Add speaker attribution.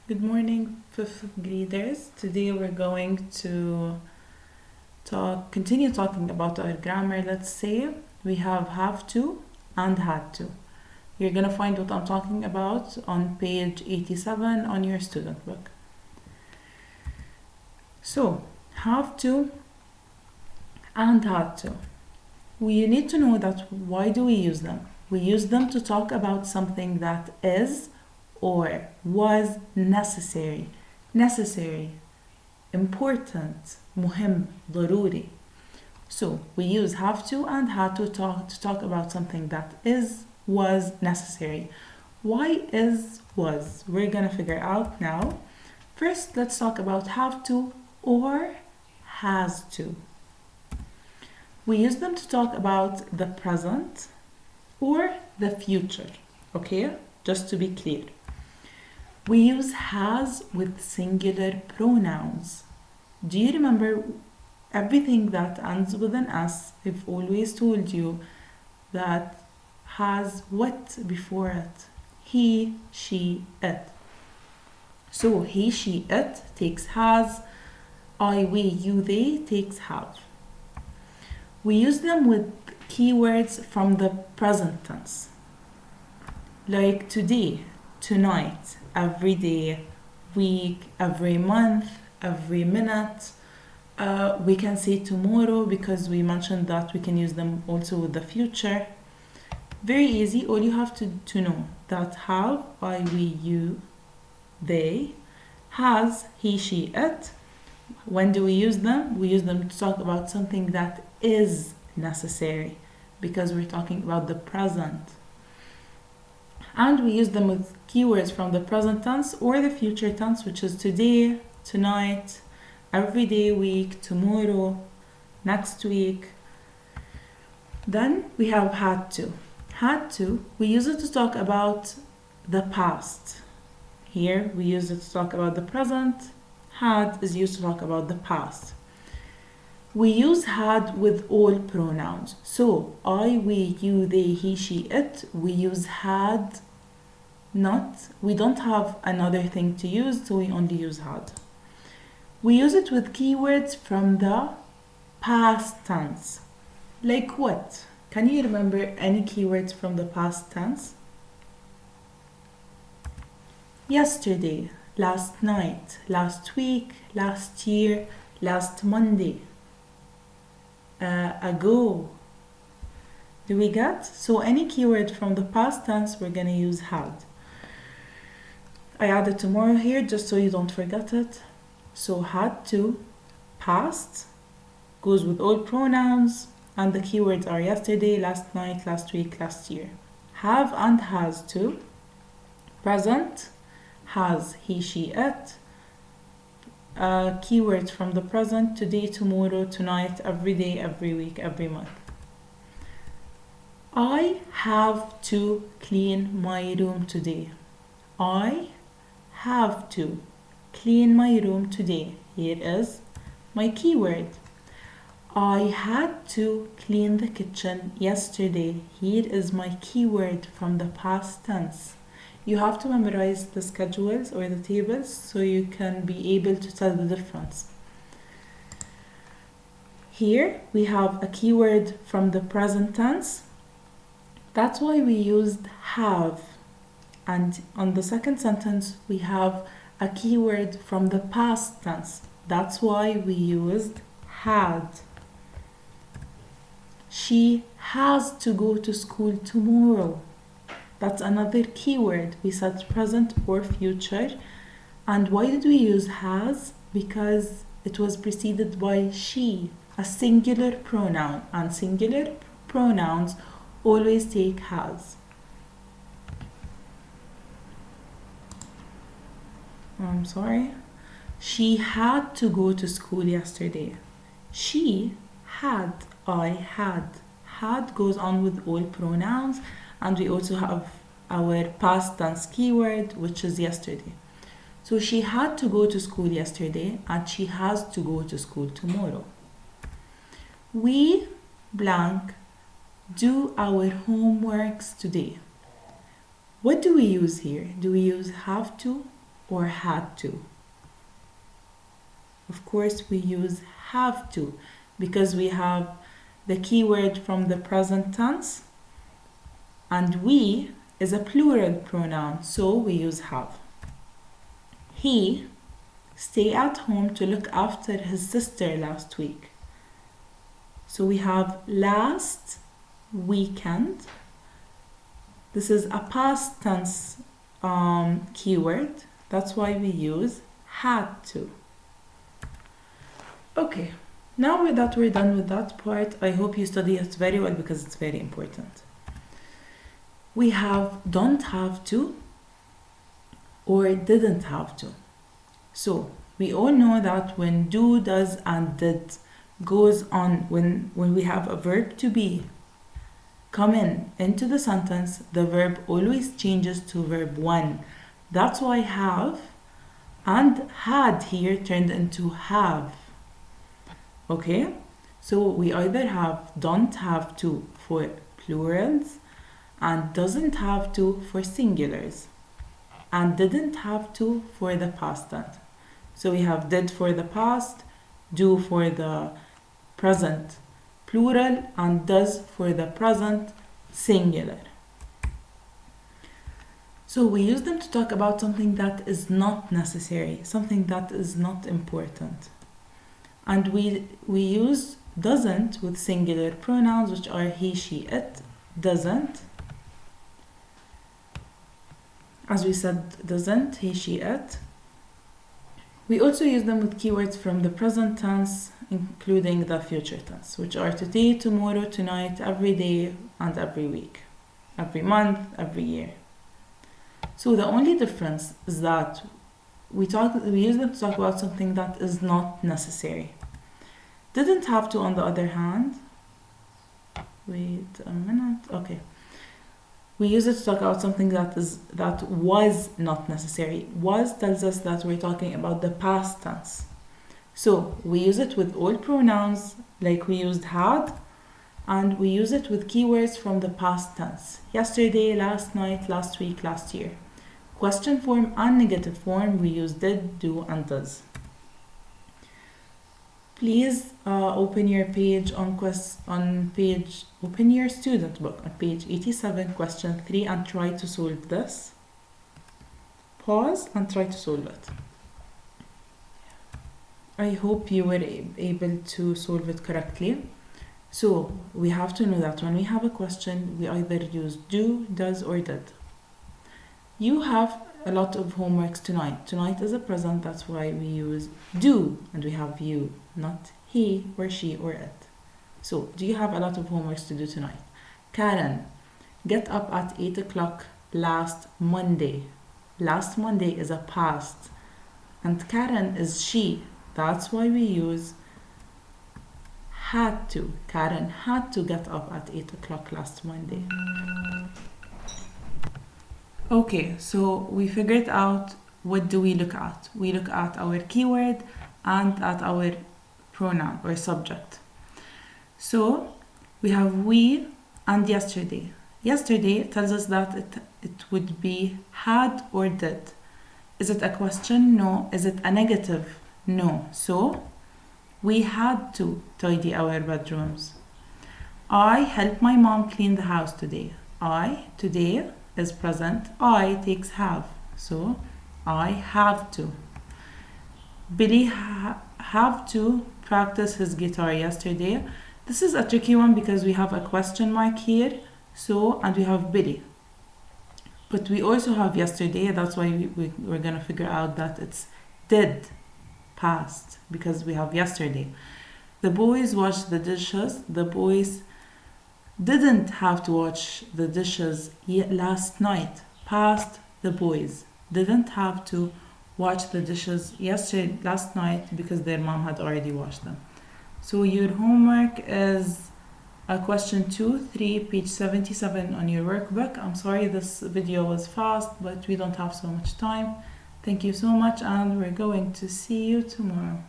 Speaker 1: Good morning, fifth graders. Today we're going to continue talking about our grammar. Let's say we have to and had to. You're gonna find what I'm talking about on page 87 on your student book. So, have to and had to. We need to know that why do we use them? We use them to talk about something that is or was necessary, important, مهم, ضروري. So we use have to and had to talk about something that is, was, necessary. Why is, was? We're gonna figure out now. First, let's talk about have to or has to. We use them to talk about the present or the future, okay? Just to be clear. We use has with singular pronouns. Do you remember everything that ends with an S? I've always told you that has what before it? He, she, it. So he, she, it takes has. I, we, you, they takes have. We use them with keywords from the present tense. Like today, tonight, every day, week, every month, every minute. We can say tomorrow because we mentioned that we can use them also with the future. Very easy. All you have to know that have, I, we, you, they, has, he, she, it. When do we use them? We use them to talk about something that is necessary because we're talking about the present. And we use them with keywords from the present tense or the future tense, which is today, tonight, every day, week, tomorrow, next week. Then we have had to. Had to, we use it to talk about the past. Here we use it to talk about the present. Had is used to talk about the past. We use had with all pronouns. So I, we, you, they, he, she, it. We use had. We don't have another thing to use, so we only use had. We use it with keywords from the past tense. Like what? Can you remember any keywords from the past tense? Yesterday, last night, last week, last year, last Monday, ago. Do we get? So any keyword from the past tense, we're gonna use had. I added tomorrow here just so you don't forget it. So had to, past, goes with all pronouns, and the keywords are yesterday, last night, last week, last year. Have and has to, present, has, he, she, it. Keywords from the present, today, tomorrow, tonight, every day, every week, every month. I have to clean my room today. I have to clean my room today. Here is my keyword. I had to clean the kitchen yesterday. Here is my keyword from the past tense. You have to memorize the schedules or the tables so you can be able to tell the difference. Here we have a keyword from the present tense. That's why we used have. And on the second sentence, we have a keyword from the past tense. That's why we used had. She has to go to school tomorrow. That's another keyword. We said present or future. And why did we use has? Because it was preceded by she, a singular pronoun. And singular pronouns always take has. I'm sorry. She had to go to school yesterday. She had, I had. Had goes on with all pronouns, and we also have our past tense keyword, which is yesterday. So she had to go to school yesterday, and she has to go to school tomorrow. We blank do our homeworks today. What do we use here? Do we use have to or had to? Of course, we use have to because we have the keyword from the present tense, and we is a plural pronoun, so we use have. He stayed at home to look after his sister last week. So we have last weekend. This is a past tense keyword. That's why we use had to. Okay, now that we're done with that part, I hope you study it very well because it's very important. We have don't have to or didn't have to. So we all know that when do, does, and did goes on, when we have a verb to be come into the sentence, the verb always changes to verb 1. That's why have and had here turned into have. Okay, so we either have don't have to for plurals and doesn't have to for singulars and didn't have to for the past tense. So we have did for the past, do for the present plural, and does for the present singular. So we use them to talk about something that is not necessary, something that is not important. And we use doesn't with singular pronouns, which are he, she, it. Doesn't. As we said, doesn't, he, she, it. We also use them with keywords from the present tense, including the future tense, which are today, tomorrow, tonight, every day, and every week, every month, every year. So the only difference is that we use them to talk about something that is not necessary. Didn't have to, on the other hand, wait a minute, okay. We use it to talk about something that was not necessary. Was tells us that we're talking about the past tense. So we use it with all pronouns like we used had, and we use it with keywords from the past tense. Yesterday, last night, last week, last year. Question form and negative form, we use did, do, and does. Please open your page open your student book on page 87, question 3, and try to solve this. Pause and try to solve it. I hope you were able to solve it correctly. So we have to know that when we have a question, we either use do, does, or did. You have a lot of homeworks tonight. Tonight is a present, that's why we use do, and we have you, not he or she or it. So, do you have a lot of homeworks to do tonight? Karen, get up at 8 o'clock last Monday. Last Monday is a past, and Karen is she. That's why we use had to. Karen had to get up at 8 o'clock last Monday. Okay, so we figured out what do we look at. We look at our keyword and at our pronoun or subject. So we have we and yesterday. Yesterday tells us that it would be had or did. Is it a question? No. Is it a negative? No. So we had to tidy our bedrooms. I helped my mom clean the house today. I, today, is present. I takes have. So I have to. Billy have to practice his guitar yesterday. This is a tricky one because we have a question mark here. So, and we have Billy. But we also have yesterday. That's why we're going to figure out that it's did past because we have yesterday. The boys washed the dishes. The boys didn't have to wash the dishes last night. Past, the boys didn't have to wash the dishes last night because their mom had already washed them. So your homework is question 2, 3, page 77 on your workbook. I'm sorry this video was fast, but we don't have so much time. Thank you so much, and we're going to see you tomorrow.